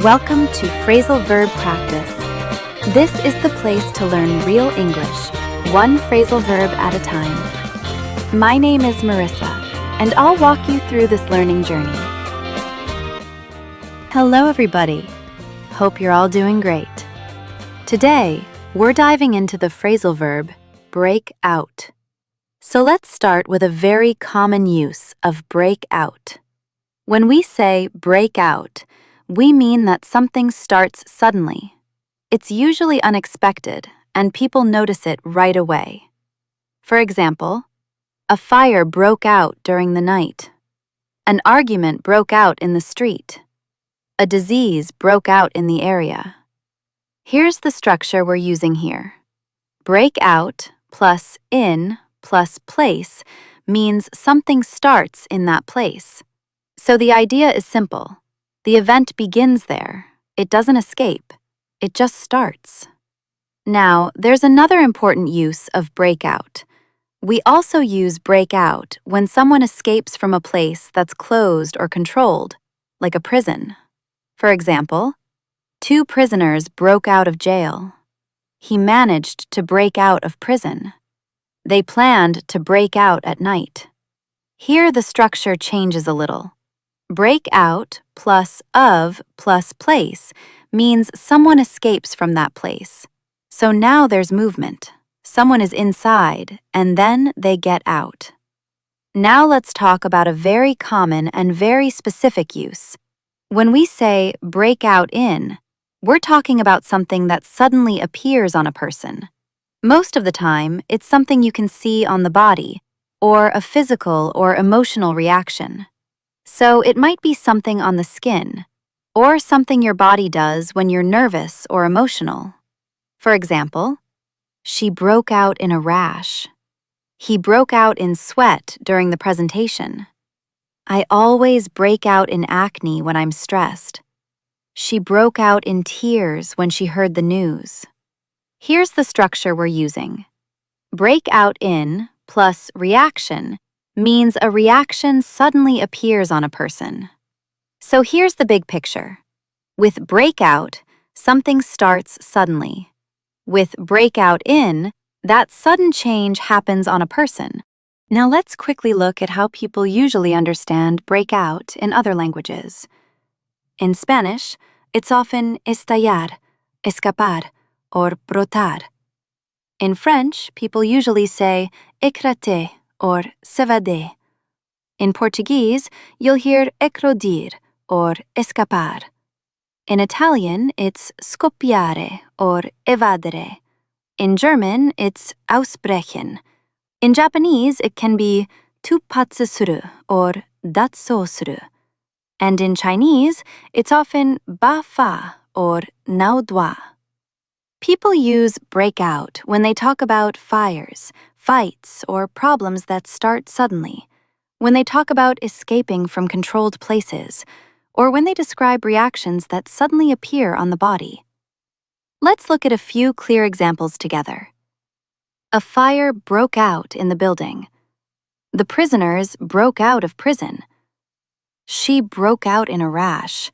Welcome to Phrasal Verb Practice. This is the place to learn real English, one phrasal verb at a time. My name is Marissa, and I'll walk you through this learning journey. Hello, everybody. Hope you're all doing great. Today, we're diving into the phrasal verb break out. So let's start with a very common use of break out. When we say break out, we mean that something starts suddenly. It's usually unexpected, and people notice it right away. For example, a fire broke out during the night. An argument broke out in the street. A disease broke out in the area. Here's the structure we're using here. Break out plus in plus place means something starts in that place. So the idea is simple. The event begins there. It doesn't escape. It just starts. Now, there's another important use of breakout. We also use breakout when someone escapes from a place that's closed or controlled, like a prison. For example, 2 prisoners broke out of jail. He managed to break out of prison. They planned to break out at night. Here the structure changes a little. Break out plus of plus place means someone escapes from that place. So now there's movement. Someone is inside, and then they get out. Now let's talk about a very common and very specific use. When we say break out in, we're talking about something that suddenly appears on a person. Most of the time, it's something you can see on the body, or a physical or emotional reaction. So it might be something on the skin, or something your body does when you're nervous or emotional. For example, she broke out in a rash. He broke out in sweat during the presentation. I always break out in acne when I'm stressed. She broke out in tears when she heard the news. Here's the structure we're using. Break out in plus reaction means a reaction suddenly appears on a person. So here's the big picture. With breakout, something starts suddenly. With breakout in, that sudden change happens on a person. Now let's quickly look at how people usually understand breakout in other languages. In Spanish, it's often estallar, escapar, or brotar. In French, people usually say éclater or s'évader. In Portuguese, you'll hear eclodir or escapar. In Italian, it's scoppiare or evadere. In German, it's ausbrechen. In Japanese, it can be tuppatsu suru or datso suru. And in Chinese, it's often ba fa or nao dua. People use break out when they talk about fires, fights, or problems that start suddenly, when they talk about escaping from controlled places, or when they describe reactions that suddenly appear on the body. Let's look at a few clear examples together. A fire broke out in the building. The prisoners broke out of prison. She broke out in a rash.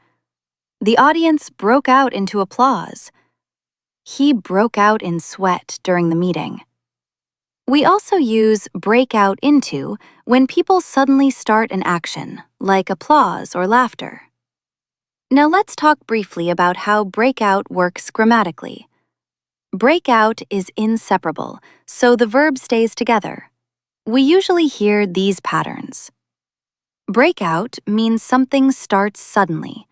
The audience broke out into applause. He broke out in sweat during the meeting. We also use break out into when people suddenly start an action, like applause or laughter. Now let's talk briefly about how breakout works grammatically. Breakout is inseparable, so the verb stays together. We usually hear these patterns. Breakout means something starts suddenly.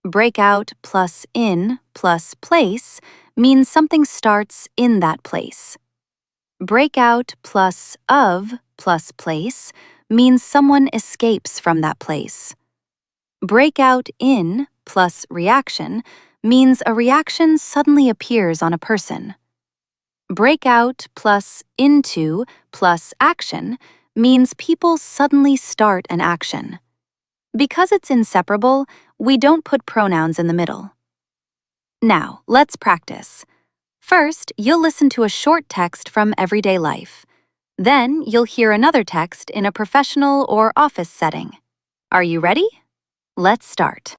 Breakout plus in plus place means something starts in that place. Breakout plus of plus place means someone escapes from that place. Breakout in plus reaction means a reaction suddenly appears on a person. Breakout plus into plus action means people suddenly start an action. Because it's inseparable, we don't put pronouns in the middle. Now, let's practice. First, you'll listen to a short text from everyday life. Then, you'll hear another text in a professional or office setting. Are you ready? Let's start.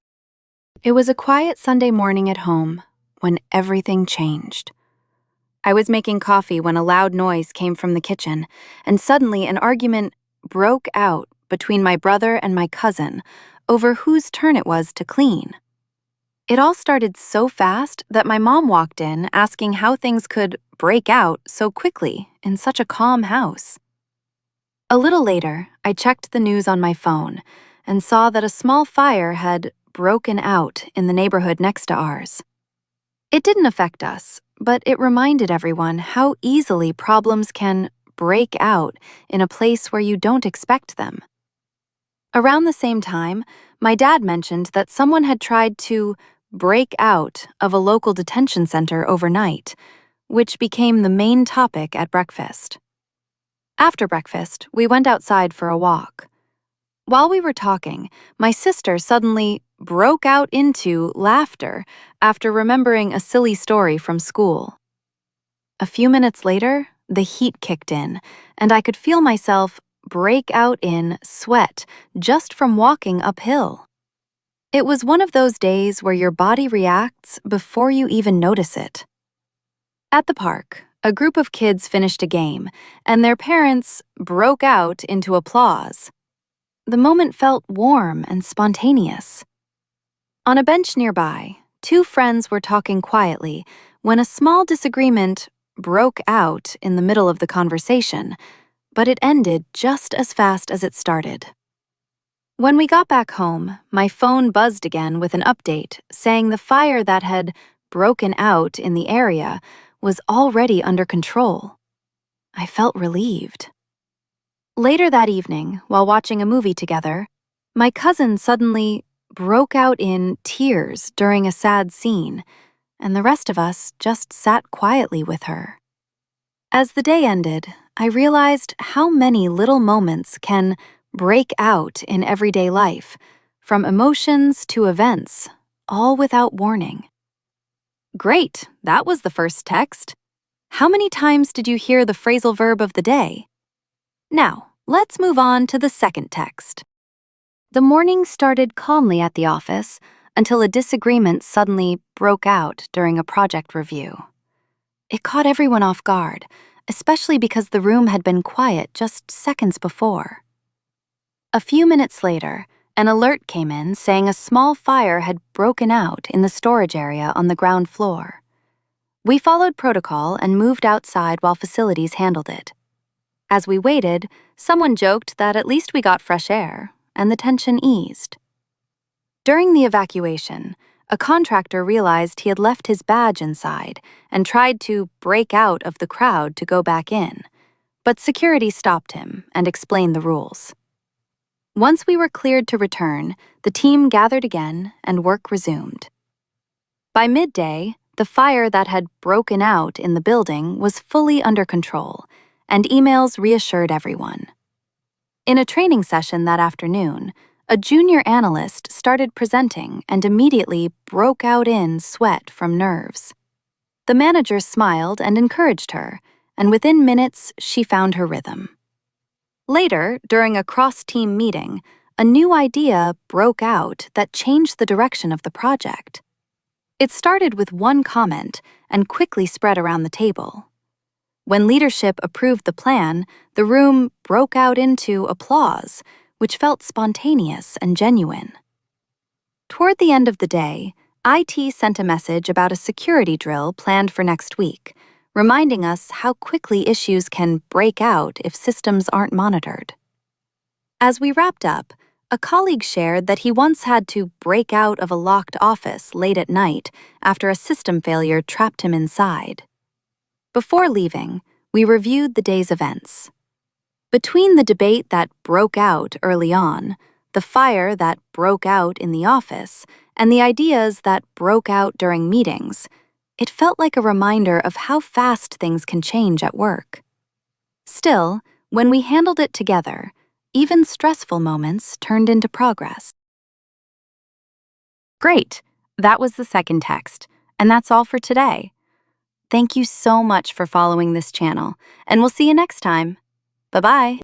It was a quiet Sunday morning at home when everything changed. I was making coffee when a loud noise came from the kitchen, and suddenly an argument broke out between my brother and my cousin over whose turn it was to clean. It all started so fast that my mom walked in asking how things could break out so quickly in such a calm house. A little later, I checked the news on my phone and saw that a small fire had broken out in the neighborhood next to ours. It didn't affect us, but it reminded everyone how easily problems can break out in a place where you don't expect them. Around the same time, my dad mentioned that someone had tried to break out of a local detention center overnight, which became the main topic at breakfast. After breakfast, we went outside for a walk. While we were talking, my sister suddenly broke out into laughter after remembering a silly story from school. A few minutes later, the heat kicked in, and I could feel myself break out in sweat just from walking uphill. It was one of those days where your body reacts before you even notice it. At the park, a group of kids finished a game, and their parents broke out into applause. The moment felt warm and spontaneous. On a bench nearby, two friends were talking quietly when a small disagreement broke out in the middle of the conversation, but it ended just as fast as it started. When we got back home, my phone buzzed again with an update saying the fire that had broken out in the area was already under control. I felt relieved. Later that evening, while watching a movie together, my cousin suddenly broke out in tears during a sad scene, and the rest of us just sat quietly with her. As the day ended, I realized how many little moments can break out in everyday life, from emotions to events, all without warning. Great, that was the first text. How many times did you hear the phrasal verb of the day? Now, let's move on to the second text. The morning started calmly at the office until a disagreement suddenly broke out during a project review. It caught everyone off guard, especially because the room had been quiet just seconds before. A few minutes later, an alert came in saying a small fire had broken out in the storage area on the ground floor. We followed protocol and moved outside while facilities handled it. As we waited, someone joked that at least we got fresh air, and the tension eased. During the evacuation, a contractor realized he had left his badge inside and tried to break out of the crowd to go back in, but security stopped him and explained the rules. Once we were cleared to return, the team gathered again and work resumed. By midday, the fire that had broken out in the building was fully under control, and emails reassured everyone. In a training session that afternoon, a junior analyst started presenting and immediately broke out in sweat from nerves. The manager smiled and encouraged her, and within minutes she found her rhythm. Later, during a cross-team meeting, a new idea broke out that changed the direction of the project. It started with one comment and quickly spread around the table. When leadership approved the plan, the room broke out into applause, which felt spontaneous and genuine. Toward the end of the day, IT sent a message about a security drill planned for next week, reminding us how quickly issues can break out if systems aren't monitored. As we wrapped up, a colleague shared that he once had to break out of a locked office late at night after a system failure trapped him inside. Before leaving, we reviewed the day's events. Between the debate that broke out early on, the fire that broke out in the office, and the ideas that broke out during meetings, it felt like a reminder of how fast things can change at work. Still, when we handled it together, even stressful moments turned into progress. Great! That was the second text, and that's all for today. Thank you so much for following this channel, and we'll see you next time. Bye-bye.